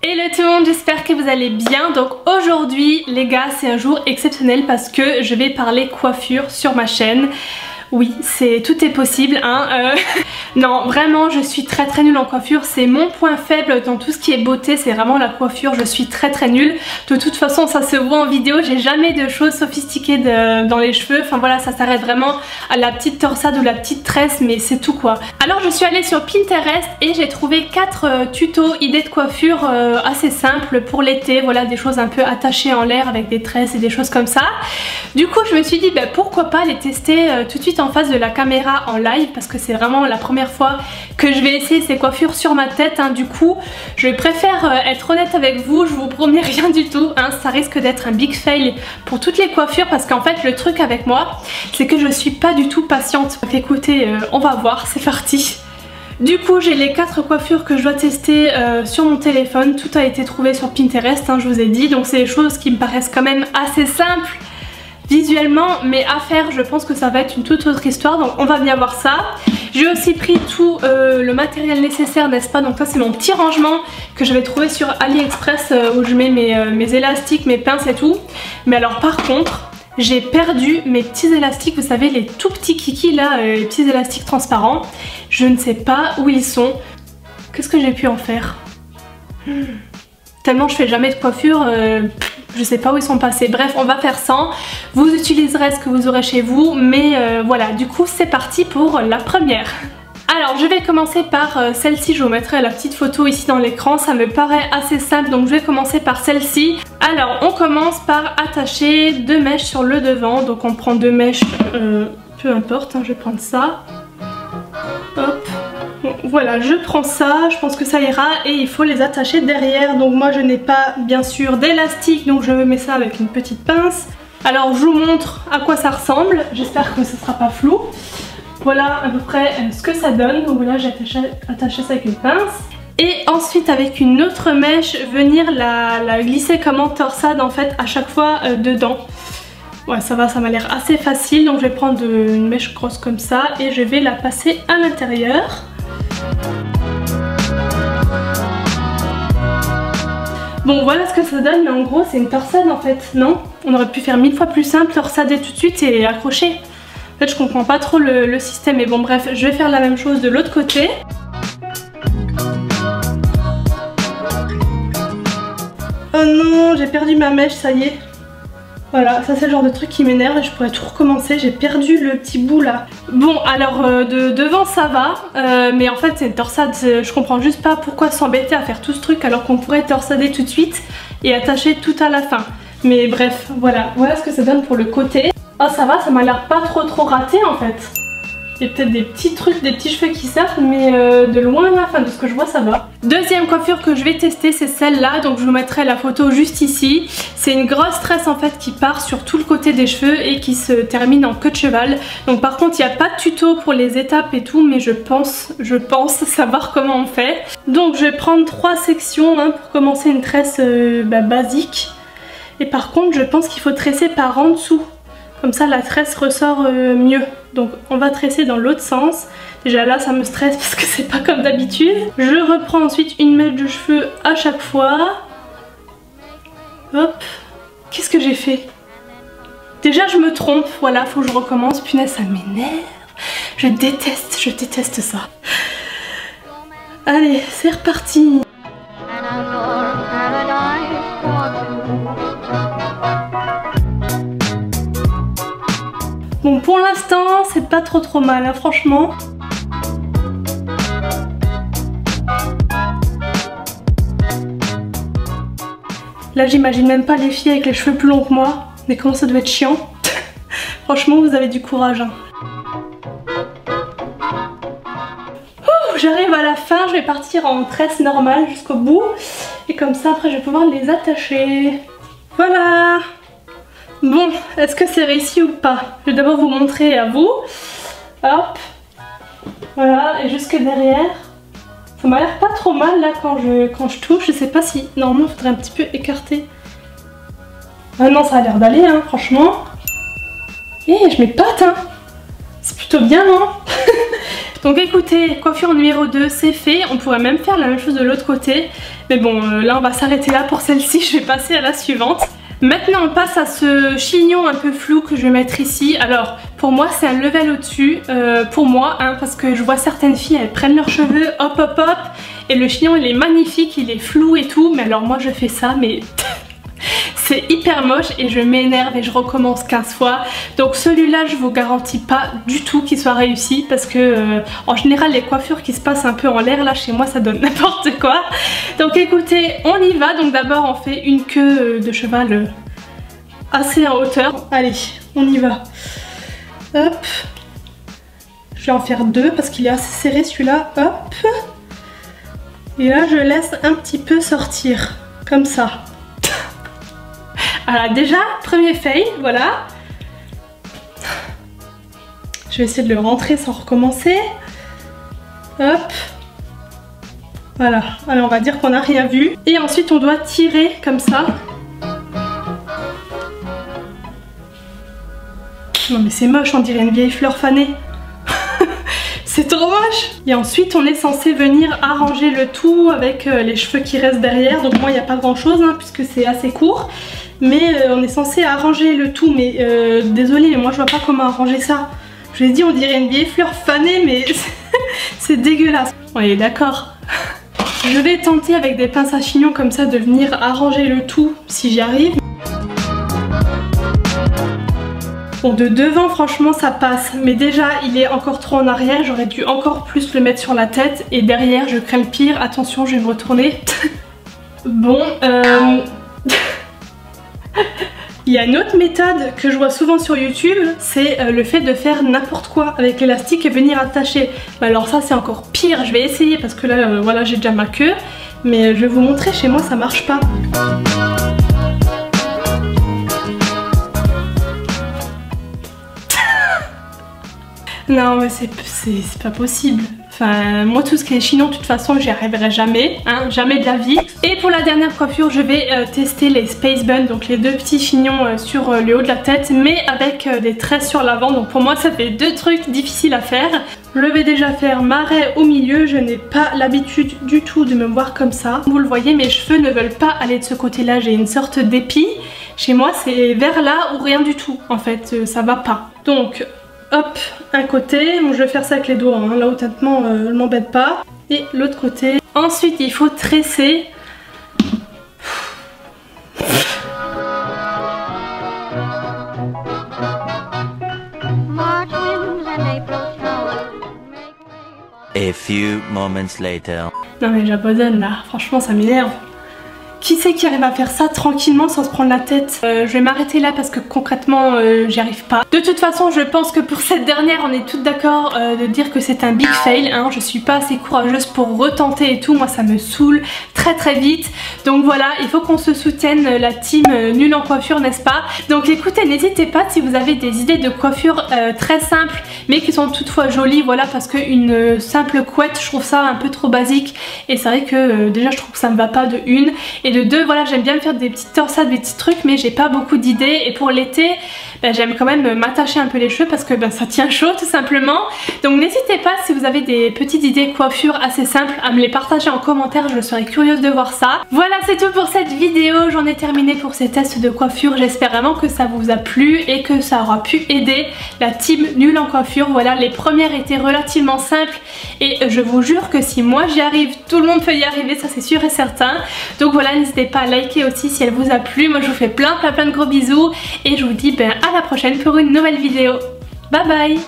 Hello tout le monde, j'espère que vous allez bien. Donc aujourd'hui les gars, c'est un jour exceptionnel parce que je vais parler coiffure sur ma chaîne. Oui, tout est possible hein. Non vraiment je suis très nulle en coiffure, c'est mon point faible dans tout ce qui est beauté, c'est vraiment la coiffure, je suis très nulle. De toute façon ça se voit en vidéo, j'ai jamais de choses sophistiquées dans les cheveux, enfin voilà, ça s'arrête vraiment à la petite torsade ou la petite tresse, mais c'est tout quoi. Alors je suis allée sur Pinterest et j'ai trouvé 4 tutos, idées de coiffure assez simples pour l'été, voilà, des choses un peu attachées en l'air avec des tresses et des choses comme ça. Du coup je me suis dit pourquoi pas les tester tout de suite en face de la caméra en live, parce que c'est vraiment la première fois que je vais essayer ces coiffures sur ma tête hein. Du coup je préfère être honnête avec vous, je vous promets rien du tout hein. Ça risque d'être un big fail pour toutes les coiffures parce qu'en fait le truc avec moi c'est que je suis pas du tout patiente. Donc écoutez, on va voir, c'est parti. Du coup j'ai les 4 coiffures que je dois tester sur mon téléphone, tout a été trouvé sur Pinterest hein, je vous ai dit, donc c'est des choses qui me paraissent quand même assez simples visuellement, mais à faire je pense que ça va être une toute autre histoire, donc on va bien voir ça. J'ai aussi pris tout le matériel nécessaire, n'est-ce pas, donc ça c'est mon petit rangement que j'avais trouvé sur AliExpress où je mets mes élastiques, mes pinces et tout. Mais alors par contre j'ai perdu mes petits élastiques, vous savez les tout petits kikis là, les petits élastiques transparents. Je ne sais pas où ils sont. Qu'est-ce que j'ai pu en faire? Tellement je fais jamais de coiffure, je sais pas où ils sont passés. Bref, on va faire sans. Vous utiliserez ce que vous aurez chez vous, mais voilà, du coup c'est parti pour la première. Alors je vais commencer par celle-ci, je vous mettrai la petite photo ici dans l'écran, ça me paraît assez simple donc je vais commencer par celle-ci. Alors on commence par attacher 2 mèches sur le devant, donc on prend 2 mèches, peu importe, hein, je vais prendre ça. Hop. Bon, voilà, je prends ça, je pense que ça ira et il faut les attacher derrière. Donc moi je n'ai pas bien sûr d'élastique, donc je mets ça avec une petite pince. Alors je vous montre à quoi ça ressemble, j'espère que ce ne sera pas flou. Voilà à peu près ce que ça donne, donc voilà j'ai attaché ça avec une pince. Et ensuite avec une autre mèche, venir la glisser comme en torsade en fait à chaque fois dedans. Ouais ça va, ça m'a l'air assez facile, donc je vais prendre une mèche grosse comme ça et je vais la passer à l'intérieur. Bon voilà ce que ça donne, mais en gros c'est une torsade en fait, non? On aurait pu faire 1000 fois plus simple, torsader tout de suite et accrocher. En fait je comprends pas trop le système, mais bon bref, je vais faire la même chose de l'autre côté. Oh non, j'ai perdu ma mèche, ça y est. Voilà, ça c'est le genre de truc qui m'énerve et je pourrais tout recommencer, j'ai perdu le petit bout là. Bon alors de devant ça va, mais en fait c'est une torsade, je comprends juste pas pourquoi s'embêter à faire tout ce truc alors qu'on pourrait torsader tout de suite et attacher tout à la fin. Mais bref, voilà ce que ça donne pour le côté. Oh ça va, ça m'a l'air pas trop raté en fait. Il y a peut-être des petits trucs, des petits cheveux qui sortent, mais de loin là, enfin de ce que je vois ça va. Deuxième coiffure que je vais tester c'est celle-là, donc je vous mettrai la photo juste ici. C'est une grosse tresse en fait qui part sur tout le côté des cheveux et qui se termine en queue de cheval. Donc par contre il n'y a pas de tuto pour les étapes et tout, mais je pense savoir comment on fait. Donc je vais prendre 3 sections hein, pour commencer une tresse basique. Et par contre je pense qu'il faut tresser par en dessous. Comme ça la tresse ressort mieux. Donc on va tresser dans l'autre sens. Déjà là ça me stresse parce que c'est pas comme d'habitude. Je reprends ensuite une mèche de cheveux à chaque fois. Hop. Qu'est-ce que j'ai fait? Déjà je me trompe, voilà, faut que je recommence. Punaise ça m'énerve. Je déteste ça. Allez, c'est reparti. Bon pour l'instant c'est pas trop mal hein, franchement. Là j'imagine même pas les filles avec les cheveux plus longs que moi, mais comment ça doit être chiant. Franchement vous avez du courage hein. J'arrive à la fin, je vais partir en tresse normale jusqu'au bout et comme ça après je vais pouvoir les attacher. Voilà. Bon, est-ce que c'est réussi ou pas? Je vais d'abord vous montrer à vous. Hop. Voilà, et jusque derrière. Ça m'a l'air pas trop mal là quand je touche. Je sais pas si... Normalement, il faudrait un petit peu écarter. Ah non, ça a l'air d'aller, hein, franchement. Et je m'épate, hein. C'est plutôt bien, non? Donc écoutez, coiffure numéro 2 c'est fait, on pourrait même faire la même chose de l'autre côté. Mais bon, là on va s'arrêter là pour celle-ci, je vais passer à la suivante. Maintenant on passe à ce chignon un peu flou que je vais mettre ici. Alors pour moi c'est un level au-dessus, pour moi, hein, parce que je vois certaines filles elles prennent leurs cheveux, hop hop hop, et le chignon il est magnifique, il est flou et tout, mais alors moi je fais ça mais... c'est hyper moche et je m'énerve et je recommence 15 fois. Donc celui-là je vous garantis pas du tout qu'il soit réussi parce que en général les coiffures qui se passent un peu en l'air là chez moi ça donne n'importe quoi. Donc écoutez, on y va. Donc d'abord on fait une queue de cheval assez en hauteur. Allez, on y va. Hop. Je vais en faire 2 parce qu'il est assez serré celui-là. Hop. Et là je laisse un petit peu sortir comme ça. Voilà, déjà, premier fail, voilà. Je vais essayer de le rentrer sans recommencer. Hop. Voilà, alors on va dire qu'on n'a rien vu. Et ensuite on doit tirer comme ça. Non mais c'est moche, on dirait une vieille fleur fanée. C'est trop moche. Et ensuite on est censé venir arranger le tout avec les cheveux qui restent derrière. Donc moi il n'y a pas grand chose hein, puisque c'est assez court. Mais on est censé arranger le tout. Mais désolée, mais moi je vois pas comment arranger ça. Je l'ai dit, on dirait une vieille fleur fanée, mais c'est dégueulasse. On est d'accord. Je vais tenter avec des pinces à chignon comme ça de venir arranger le tout si j'y arrive. Bon, de devant franchement ça passe, mais déjà il est encore trop en arrière, j'aurais dû encore plus le mettre sur la tête. Et derrière je crains le pire, attention je vais me retourner. Bon, il y a une autre méthode que je vois souvent sur YouTube, c'est le fait de faire n'importe quoi avec l'élastique et venir attacher. Mais alors ça c'est encore pire, je vais essayer parce que là voilà j'ai déjà ma queue. Mais je vais vous montrer, chez moi ça marche pas. Non mais c'est pas possible. Enfin moi tout ce qui est chignon de toute façon j'y arriverai jamais, hein, jamais de la vie. Et pour la dernière coiffure je vais tester les Space Buns, donc les deux petits chignons sur le haut de la tête mais avec des tresses sur l'avant. Donc pour moi ça fait deux trucs difficiles à faire. Je vais déjà faire ma raie au milieu, je n'ai pas l'habitude du tout de me voir comme ça. Vous le voyez, mes cheveux ne veulent pas aller de ce côté là, j'ai une sorte d'épi. Chez moi c'est vers là ou rien du tout en fait, ça va pas. Donc hop, un côté, bon, je vais faire ça avec les doigts, hein. Là honnêtement ne m'embête pas. Et l'autre côté. Ensuite il faut tresser. A few moments later. Non mais j'abandonne là, franchement ça m'énerve. Qui c'est qui arrive à faire ça tranquillement sans se prendre la tête? Je vais m'arrêter là parce que concrètement j'y arrive pas. De toute façon je pense que pour cette dernière on est toutes d'accord de dire que c'est un big fail, hein. Je suis pas assez courageuse pour retenter et tout, moi ça me saoule très vite. Donc voilà, il faut qu'on se soutienne, la team nulle en coiffure, n'est-ce pas? Donc écoutez, n'hésitez pas si vous avez des idées de coiffure très simples mais qui sont toutefois jolies, voilà, parce qu'une simple couette je trouve ça un peu trop basique. Et c'est vrai que déjà je trouve que ça me va pas de une. Et de deux, voilà, j'aime bien me faire des petites torsades, des petits trucs, mais j'ai pas beaucoup d'idées. Et pour l'été, j'aime quand même m'attacher un peu les cheveux parce que ça tient chaud tout simplement. Donc n'hésitez pas si vous avez des petites idées coiffure assez simples à me les partager en commentaire, je serais curieuse de voir ça. Voilà, c'est tout pour cette vidéo, j'en ai terminé pour ces tests de coiffure. J'espère vraiment que ça vous a plu et que ça aura pu aider la team nulle en coiffure. Voilà, les premières étaient relativement simples et je vous jure que si moi j'y arrive, tout le monde peut y arriver, ça c'est sûr et certain. Donc voilà, n'hésitez pas à liker aussi si elle vous a plu. Moi je vous fais plein de gros bisous et je vous dis à la prochaine pour une nouvelle vidéo. Bye bye.